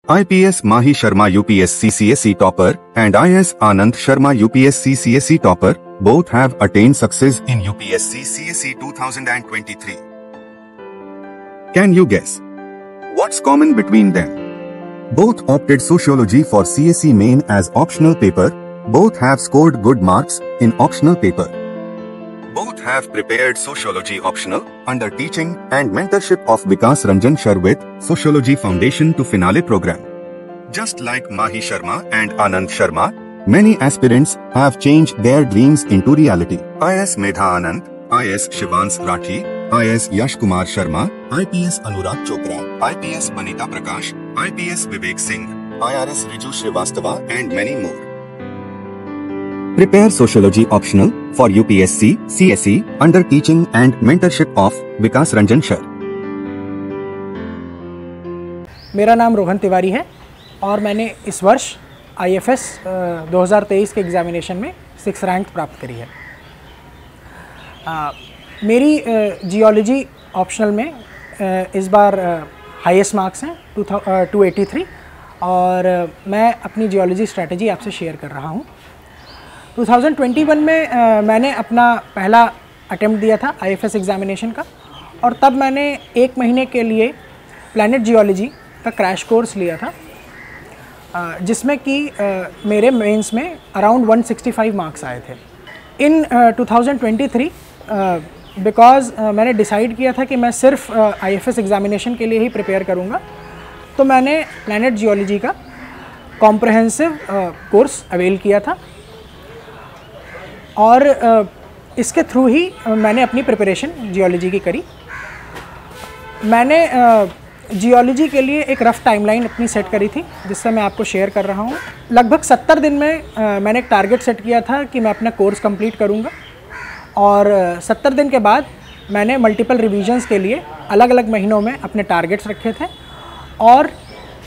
IPS Mahi Sharma UPSC CSE topper and IS Anand Sharma UPSC CSE topper both have attained success in UPSC CSE 2023. Can you guess what's common between them? Both opted Sociology for CSE main as optional paper. Both have scored good marks in optional paper. Both have prepared Sociology optional under teaching and mentorship of Vikas Ranjan Shar with Sociology Foundation to Finale program. Just like Mahi Sharma and Anand Sharma, many aspirants have changed their dreams into reality. IS Medha Anand, IS Shivans Rathi, IS Yash Kumar Sharma, IPS Anurag Chopra, IPS Banita Prakash, IPS Vivek Singh, IRS Riju Srivastava and many more. Prepare Sociology optional for UPSC, CSE under teaching and mentorship of Vikas Ranjan Shar. मेरा नाम रोहन तिवारी है और मैंने इस वर्ष IFS 2023 के examination में 6 rank प्राप्त करी है। मेरी जियोलॉजी ऑप्शनल में इस बार हाईएस्ट मार्क्स हैं 283 और मैं अपनी जियोलॉजी स्ट्रैटेजी आपसे शेयर कर रहा हूँ। 2021 में मैंने अपना पहला अटेम्प्ट दिया था IFS एग्ज़ामिनेशन का और तब मैंने 1 महीने के लिए प्लैनेट जियोलॉजी का क्रैश कोर्स लिया था, जिसमें कि मेरे मेंस में अराउंड 165 मार्क्स आए थे। इन 2023 बिकॉज़ मैंने डिसाइड किया था कि मैं सिर्फ IFS एग्ज़ामिनेशन के लिए ही प्रिपेयर करूँगा, तो मैंने प्लैनेट जियोलॉजी का कॉम्प्रहेंसिव कोर्स अवेल किया था और इसके थ्रू ही मैंने अपनी प्रिपरेशन जियोलॉजी की करी। मैंने जियोलॉजी के लिए एक रफ़ टाइमलाइन अपनी सेट करी थी, जिससे मैं आपको शेयर कर रहा हूँ। लगभग 70 दिन में मैंने एक टारगेट सेट किया था कि मैं अपना कोर्स कंप्लीट करूँगा और 70 दिन के बाद मैंने मल्टीपल रिवीजन्स के लिए अलग अलग महीनों में अपने टारगेट्स रखे थे और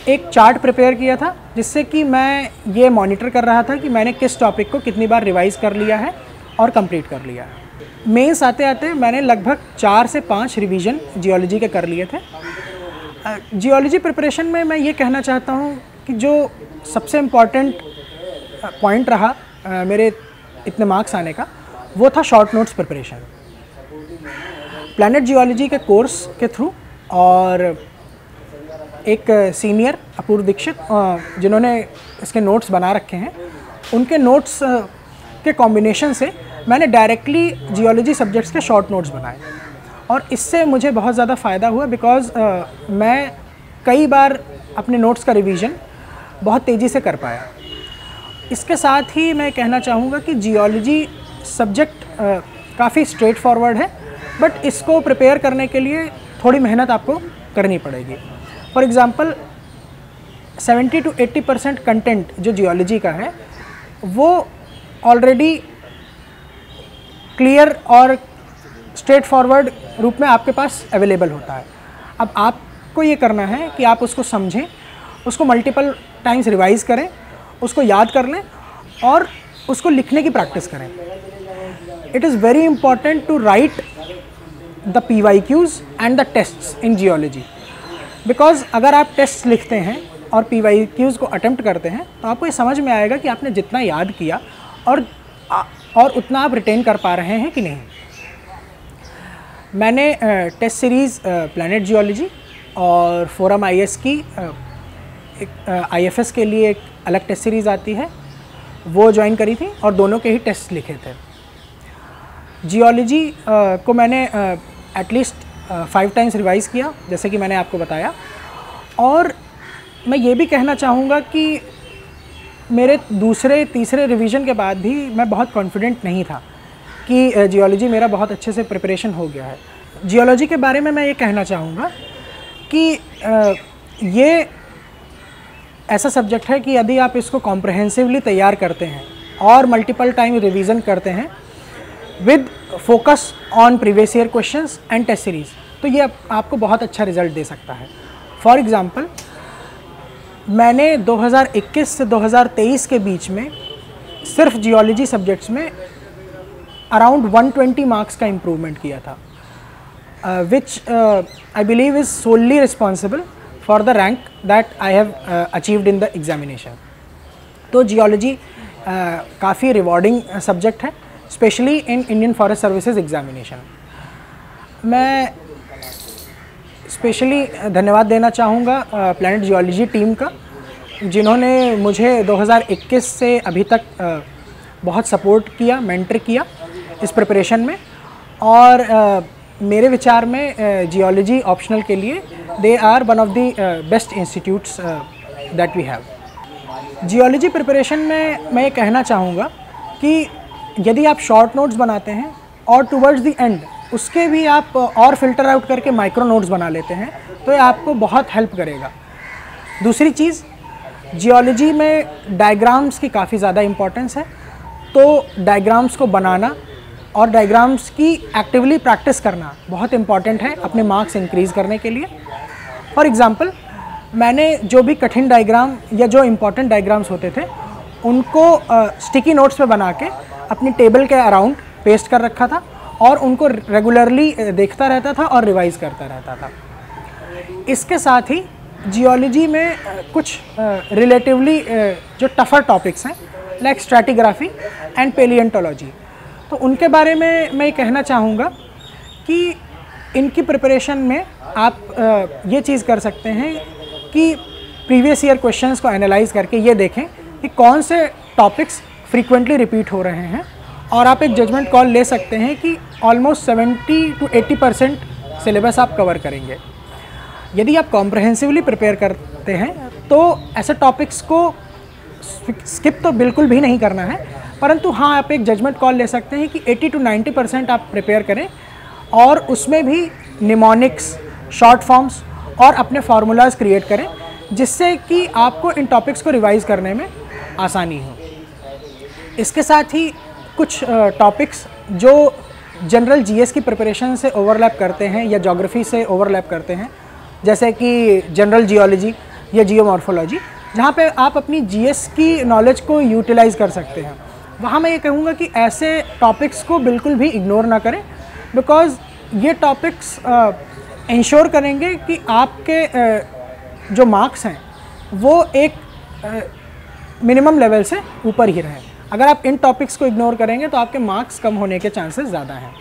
एक चार्ट प्रिपेयर किया था, जिससे कि मैं ये मॉनिटर कर रहा था कि मैंने किस टॉपिक को कितनी बार रिवाइज़ कर लिया है और कंप्लीट कर लिया है। मेंस आते आते मैंने लगभग 4 से 5 रिवीजन जियोलॉजी के कर लिए थे। जियोलॉजी प्रिपरेशन में मैं ये कहना चाहता हूँ कि जो सबसे इम्पॉर्टेंट पॉइंट रहा मेरे इतने मार्क्स आने का, वो था short notes preparation. Planet geology के कोर्स के थ्रू और एक सीनियर अपूर्व दीक्षित जिन्होंने इसके नोट्स बना रखे हैं, उनके नोट्स के कॉम्बिनेशन से मैंने डायरेक्टली जियोलॉजी सब्जेक्ट्स के शॉर्ट नोट्स बनाए और इससे मुझे बहुत ज़्यादा फ़ायदा हुआ बिकॉज़ मैं कई बार अपने नोट्स का रिवीजन बहुत तेज़ी से कर पाया। इसके साथ ही मैं कहना चाहूँगा कि जियोलॉजी सब्जेक्ट काफ़ी स्ट्रेट फॉरवर्ड है, बट इसको प्रिपेयर करने के लिए थोड़ी मेहनत आपको करनी पड़ेगी। फॉर एग्ज़ाम्पल 70 to 80% कंटेंट जो जियोलॉजी का है वो ऑलरेडी क्लियर और स्ट्रेट फॉरवर्ड रूप में आपके पास अवेलेबल होता है। अब आपको ये करना है कि आप उसको समझें, उसको मल्टीपल टाइम्स रिवाइज़ करें, उसको याद कर लें और उसको लिखने की प्रैक्टिस करें। It is very important to write the PYQs and the tests in geology, because अगर आप टेस्ट लिखते हैं और PYQs को अटेम्प्ट करते हैं तो आपको ये समझ में आएगा कि आपने जितना याद किया और उतना आप रिटेन कर पा रहे हैं कि नहीं। मैंने टेस्ट सीरीज़ प्लैनेट जियोलॉजी और फोरम IS की IFS के लिए एक अलग टेस्ट सीरीज़ आती है, वो ज्वाइन करी थी और दोनों के ही टेस्ट लिखे थे। जियोलॉजी को मैंने एटलीस्ट 5 टाइम्स रिवाइज़ किया, जैसे कि मैंने आपको बताया। और मैं ये भी कहना चाहूँगा कि मेरे दूसरे तीसरे रिवीजन के बाद भी मैं बहुत कॉन्फिडेंट नहीं था कि जियोलॉजी मेरा बहुत अच्छे से प्रिपरेशन हो गया है। जियोलॉजी के बारे में मैं ये कहना चाहूँगा कि ये ऐसा सब्जेक्ट है कि यदि आप इसको कॉम्प्रहेंसिवली तैयार करते हैं और मल्टीपल टाइम रिवीजन करते हैं with focus on previous year questions and test series, तो ये आपको बहुत अच्छा रिजल्ट दे सकता है। फॉर एग्ज़ाम्पल मैंने 2021 से 2023 के बीच में सिर्फ जियोलॉजी सब्जेक्ट्स में अराउंड 120 मार्क्स का इम्प्रूवमेंट किया था, which I believe is solely responsible for the rank that I have achieved in the examination. तो जियोलॉजी काफ़ी रिवॉर्डिंग सब्जेक्ट है, specially in Indian forest services examination. मैं स्पेशली धन्यवाद देना चाहूँगा प्लैनेट जियोलॉजी टीम का, जिन्होंने मुझे 2021 से अभी तक बहुत सपोर्ट किया, मेंटर किया इस प्रिपरेशन में। और मेरे विचार में जियोलॉजी ऑप्शनल के लिए they are one of the best institutes that we have. Geology preparation में मैं ये कहना चाहूँगा कि यदि आप शॉर्ट नोट्स बनाते हैं और टुवर्ड्स द एंड उसके भी आप और फिल्टर आउट करके माइक्रो नोट्स बना लेते हैं तो ये आपको बहुत हेल्प करेगा। दूसरी चीज़, जियोलॉजी में डायग्राम्स की काफ़ी ज़्यादा इम्पोर्टेंस है, तो डायग्राम्स को बनाना और डायग्राम्स की एक्टिवली प्रैक्टिस करना बहुत इम्पॉर्टेंट है अपने मार्क्स इंक्रीज़ करने के लिए। फॉर एग्ज़ाम्पल, मैंने जो भी कठिन डायग्राम या जो इम्पॉर्टेंट डायग्राम्स होते थे उनको स्टिकी नोट्स पे बना के अपनी टेबल के अराउंड पेस्ट कर रखा था और उनको रेगुलरली देखता रहता था और रिवाइज करता रहता था। इसके साथ ही जियोलॉजी में कुछ रिलेटिवली जो टफ़र टॉपिक्स हैं लाइक स्ट्रैटिग्राफी एंड पेलिएंटोलॉजी, तो उनके बारे में मैं कहना चाहूँगा कि इनकी प्रिपरेशन में आप ये चीज़ कर सकते हैं कि प्रीवियस ईयर क्वेश्चंस को एनालाइज करके ये देखें कि कौन से टॉपिक्स फ्रीक्वेंटली रिपीट हो रहे हैं, और आप एक जजमेंट कॉल ले सकते हैं कि ऑलमोस्ट 70 to 80% सिलेबस आप कवर करेंगे। यदि आप कॉम्प्रहेंसिवली प्रिपेयर करते हैं तो ऐसे टॉपिक्स को स्किप तो बिल्कुल भी नहीं करना है, परंतु हाँ, आप एक जजमेंट कॉल ले सकते हैं कि 80 to 90% आप प्रिपेयर करें और उसमें भी निमोनिक्स, शॉर्ट फॉर्म्स और अपने फार्मूलाज क्रिएट करें, जिससे कि आपको इन टॉपिक्स को रिवाइज करने में आसानी हो। इसके साथ ही कुछ टॉपिक्स जो जनरल जीएस की प्रिपरेशन से ओवरलैप करते हैं या ज्योग्राफी से ओवरलैप करते हैं, जैसे कि जनरल जियोलॉजी या जियोमॉर्फोलॉजी, जहाँ पे आप अपनी जीएस की नॉलेज को यूटिलाइज कर सकते हैं, वहाँ मैं ये कहूँगा कि ऐसे टॉपिक्स को बिल्कुल भी इग्नोर ना करें, बिकॉज़ ये टॉपिक्स इंश्योर करेंगे कि आपके जो मार्क्स हैं वो एक मिनिमम लेवल से ऊपर ही रहें। अगर आप इन टॉपिक्स को इग्नोर करेंगे तो आपके मार्क्स कम होने के चांसेस ज़्यादा हैं।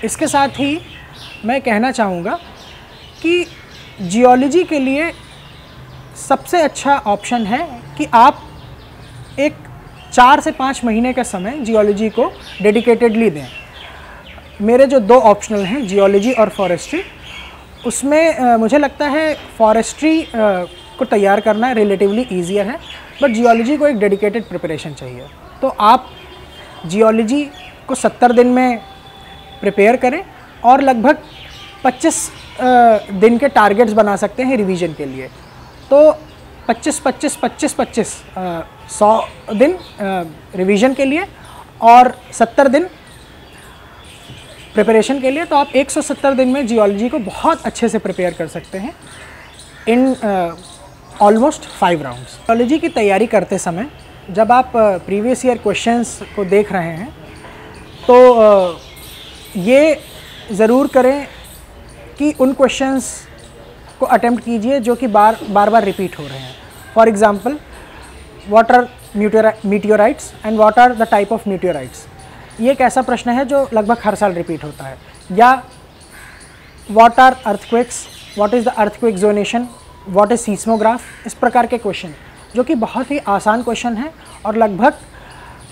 इसके साथ ही मैं कहना चाहूँगा कि जियोलॉजी के लिए सबसे अच्छा ऑप्शन है कि आप एक 4 से 5 महीने का समय जियोलॉजी को डेडिकेटेडली दें। मेरे जो 2 ऑप्शनल हैं, जियोलॉजी और फॉरेस्ट्री, उसमें मुझे लगता है फॉरेस्ट्री को तैयार करना रिलेटिवली ईजियर है, बट जियोलॉजी को एक डेडिकेटेड प्रिपरेशन चाहिए। तो आप जियोलॉजी को 70 दिन में प्रिपेयर करें और लगभग 25 दिन के टारगेट्स बना सकते हैं रिवीजन के लिए। तो 25-25-25-25 100 दिन रिवीजन के लिए और 70 दिन प्रिपरेशन के लिए, तो आप 170 दिन में जियोलॉजी को बहुत अच्छे से प्रिपेयर कर सकते हैं इन ऑलमोस्ट 5 राउंड्स। जियोलॉजी की तैयारी करते समय जब आप प्रीवियस ईयर क्वेश्चंस को देख रहे हैं तो ये ज़रूर करें कि उन क्वेश्चंस को अटेम्प्ट कीजिए जो कि बार बार रिपीट हो रहे हैं। For example, what are meteorites and what are the type of meteorites, ये एक ऐसा प्रश्न है जो लगभग हर साल रिपीट होता है। या what are earthquakes, what is the earthquake zonation, what is seismograph, इस प्रकार के क्वेश्चन जो कि बहुत ही आसान क्वेश्चन है और लगभग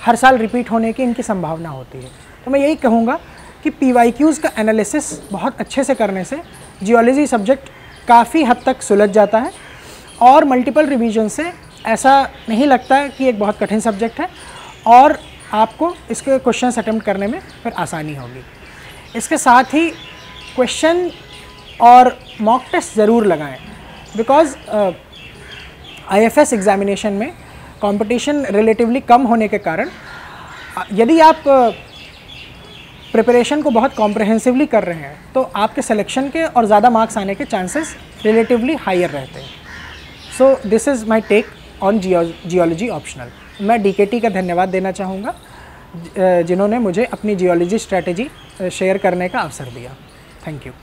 हर साल रिपीट होने की इनकी संभावना होती है। तो मैं यही कहूँगा कि PYQs का एनालिसिस बहुत अच्छे से करने से जियोलॉजी सब्जेक्ट काफ़ी हद तक सुलझ जाता है और मल्टीपल रिवीजन से ऐसा नहीं लगता कि एक बहुत कठिन सब्जेक्ट है और आपको इसके क्वेश्चंस अटेम्प्ट करने में फिर आसानी होगी। इसके साथ ही क्वेश्चन और मॉक टेस्ट ज़रूर लगाएं, बिकॉज़ IFS एग्ज़ामिनेशन में कंपटीशन रिलेटिवली कम होने के कारण यदि आप प्रिपरेशन को बहुत कॉम्प्रहेंसिवली कर रहे हैं तो आपके सिलेक्शन के और ज़्यादा मार्क्स आने के चांसेस रिलेटिवली हायर रहते हैं। So this is my take on geology optional. मैं DKT का धन्यवाद देना चाहूँगा जिन्होंने मुझे अपनी जियोलॉजी स्ट्रैटेजी शेयर करने का अवसर दिया। Thank you.